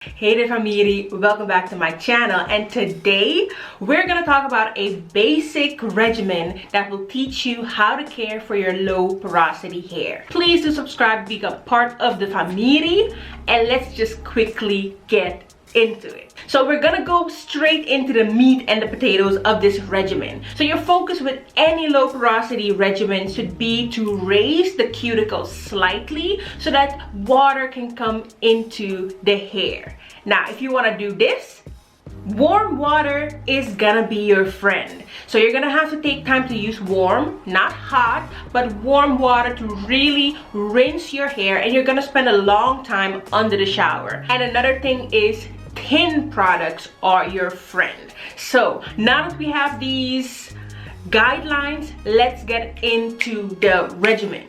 Hey there Famiri, welcome back to my channel, and today we're going to talk about a basic regimen that will teach you how to care for your low porosity hair. Please do subscribe to become part of the Famiri, and let's just quickly get into it. So we're gonna go straight into the meat and the potatoes of this regimen. So your focus with any low porosity regimen should be to raise the cuticle slightly so that water can come into the hair. Now if you want to do this, warm water is gonna be your friend. So you're gonna have to take time to use warm, not hot, but warm water to really rinse your hair, and you're gonna spend a long time under the shower. And another thing is, thin products are your friend. So now that we have these guidelines, let's get into the regimen.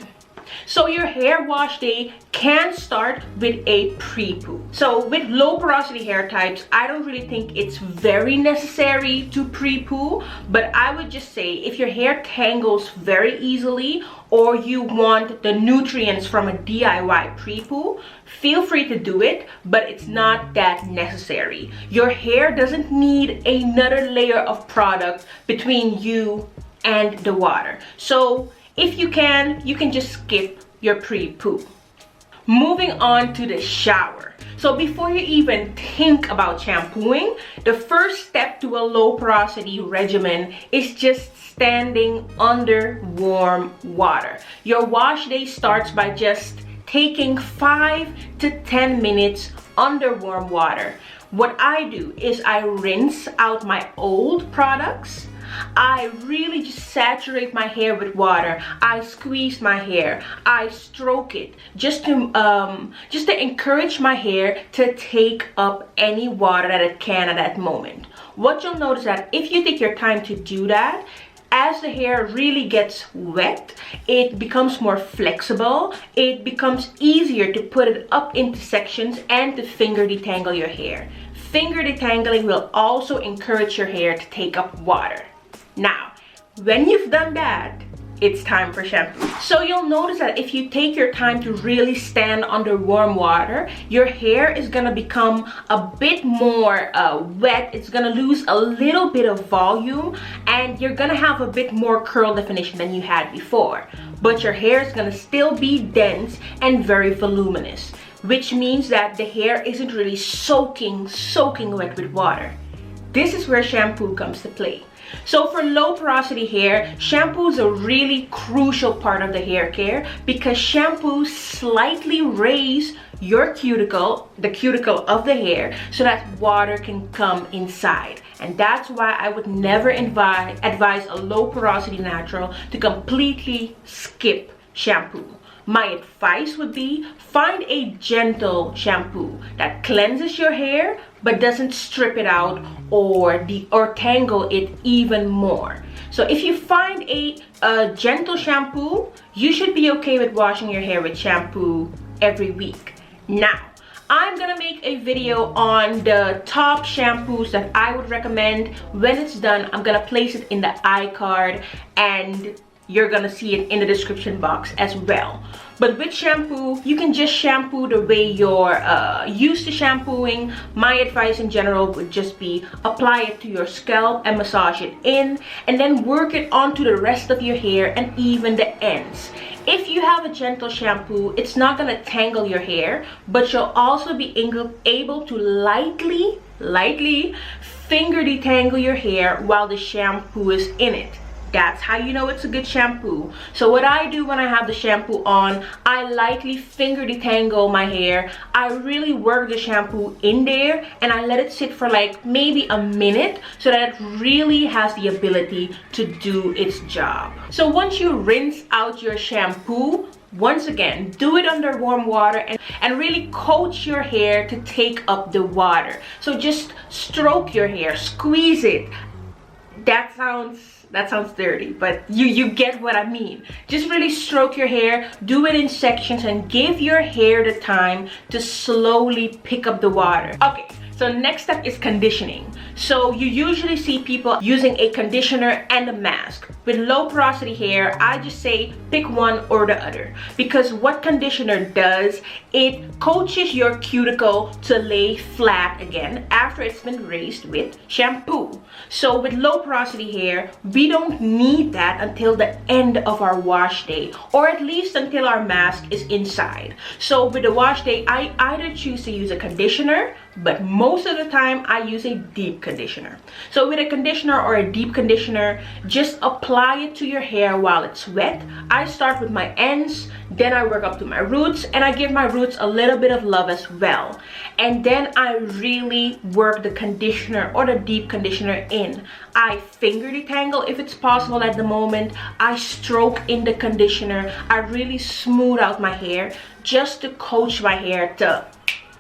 So your hair wash day can start with a pre-poo. So with low porosity hair types, I don't really think it's very necessary to pre-poo, but I would just say if your hair tangles very easily or you want the nutrients from a DIY pre-poo, feel free to do it, but it's not that necessary. Your hair doesn't need another layer of product between you and the water. So if you can just skip your pre-poo. Moving on to the shower. So before you even think about shampooing, the first step to a low porosity regimen is just standing under warm water. Your wash day starts by just taking 5 to 10 minutes under warm water. What I do is I rinse out my old products. I really just saturate my hair with water. I squeeze my hair. I stroke it just to encourage my hair to take up any water that it can at that moment. What you'll notice that if you take your time to do that, as the hair really gets wet, it becomes more flexible. It becomes easier to put it up into sections and to finger detangle your hair. Finger detangling will also encourage your hair to take up water. Now, when you've done that, it's time for shampoo. So you'll notice that if you take your time to really stand under warm water, your hair is gonna become a bit more wet. It's gonna lose a little bit of volume, and you're gonna have a bit more curl definition than you had before. But your hair is gonna still be dense and very voluminous, which means that the hair isn't really soaking wet with water. This is where shampoo comes to play. So for low porosity hair, shampoo is a really crucial part of the hair care because shampoo slightly raise your cuticle, the cuticle of the hair, so that water can come inside. And that's why I would never advise a low porosity natural to completely skip shampoo. My advice would be find a gentle shampoo that cleanses your hair but doesn't strip it out or tangle it even more. So if you find a gentle shampoo, you should be okay with washing your hair with shampoo every week. Now, I'm gonna make a video on the top shampoos that I would recommend. When it's done, I'm gonna place it in the iCard, and you're gonna see it in the description box as well. But with shampoo, you can just shampoo the way you're used to shampooing. My advice in general would just be apply it to your scalp and massage it in, and then work it onto the rest of your hair and even the ends. If you have a gentle shampoo, it's not gonna tangle your hair, but you'll also be able to lightly finger detangle your hair while the shampoo is in it. That's how you know it's a good shampoo. So what I do when I have the shampoo on, I lightly finger detangle my hair. I really work the shampoo in there, and I let it sit for like maybe a minute so that it really has the ability to do its job. So once you rinse out your shampoo, once again, do it under warm water and really coat your hair to take up the water. So just stroke your hair, squeeze it. That sounds dirty, but you get what I mean. Just really stroke your hair, do it in sections, and give your hair the time to slowly pick up the water. Okay, So next step is conditioning. So you usually see people using a conditioner and a mask. With low porosity hair, I just say pick one or the other, because what conditioner does, it coaches your cuticle to lay flat again after it's been raised with shampoo. So with low porosity hair, we don't need that until the end of our wash day, or at least until our mask is inside. So with the wash day, I either choose to use a conditioner, but most of the time I use a deep conditioner. So with a conditioner or a deep conditioner, just apply it to your hair while it's wet. I start with my ends, then I work up to my roots, and I give my roots a little bit of love as well. And then I really work the conditioner or the deep conditioner in. I finger detangle if it's possible at the moment. I stroke in the conditioner. I really smooth out my hair just to coach my hair to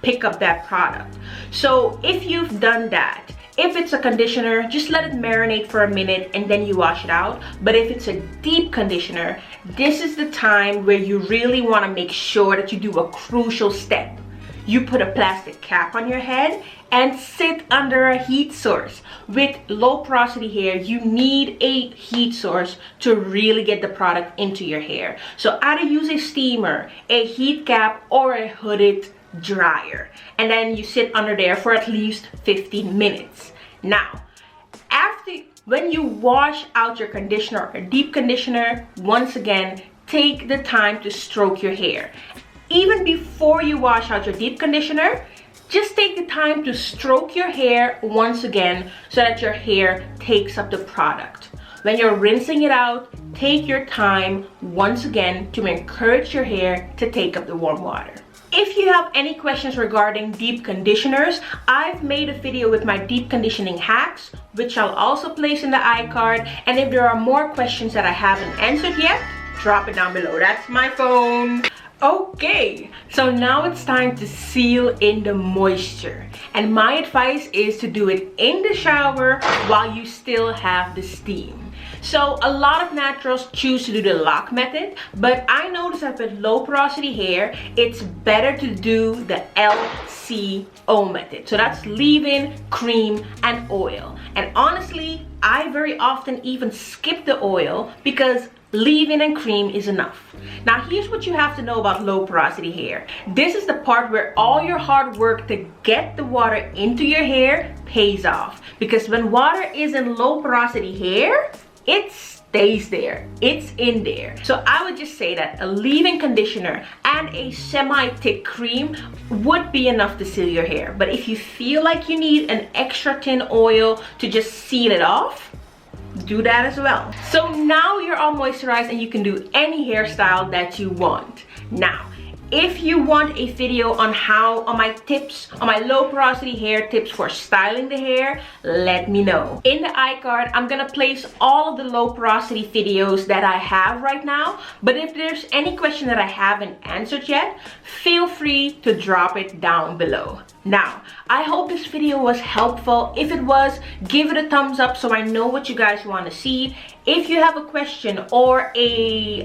pick up that product. So if you've done that, if it's a conditioner, just let it marinate for a minute and then you wash it out. But if it's a deep conditioner, this is the time where you really want to make sure that you do a crucial step. You put a plastic cap on your head and sit under a heat source. With low porosity hair, you need a heat source to really get the product into your hair. So either use a steamer, a heat cap, or a hooded dryer, and then you sit under there for at least 15 minutes. Now, when you wash out your conditioner or deep conditioner, once again, take the time to stroke your hair. Even before you wash out your deep conditioner, just take the time to stroke your hair once again so that your hair takes up the product. When you're rinsing it out, take your time once again to encourage your hair to take up the warm water. If you have any questions regarding deep conditioners, I've made a video with my deep conditioning hacks, which I'll also place in the iCard. And if there are more questions that I haven't answered yet, drop it down below. That's my phone. Okay, so now it's time to seal in the moisture. And my advice is to do it in the shower while you still have the steam. So a lot of naturals choose to do the lock method, but I noticed that with low porosity hair, it's better to do the LCO method. So that's leave-in, cream, and oil. And honestly, I very often even skip the oil because leave-in and cream is enough. Now here's what you have to know about low porosity hair. This is the part where all your hard work to get the water into your hair pays off. Because when water is in low porosity hair, it stays there, it's in there. So I would just say that a leave-in conditioner and a semi-thick cream would be enough to seal your hair. But if you feel like you need an extra thin oil to just seal it off, do that as well. So now you're all moisturized and you can do any hairstyle that you want. Now, if you want a video on my low porosity hair tips for styling the hair, let me know. In the iCard, I'm gonna place all of the low porosity videos that I have right now. But if there's any question that I haven't answered yet, feel free to drop it down below. Now, I hope this video was helpful. If it was, give it a thumbs up so I know what you guys want to see. If you have a question or a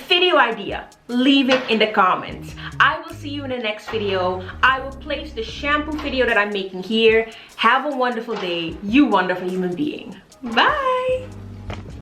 video idea, leave it in the comments. I will see you in the next video. I will place the shampoo video that I'm making here. Have a wonderful day, you wonderful human being. Bye!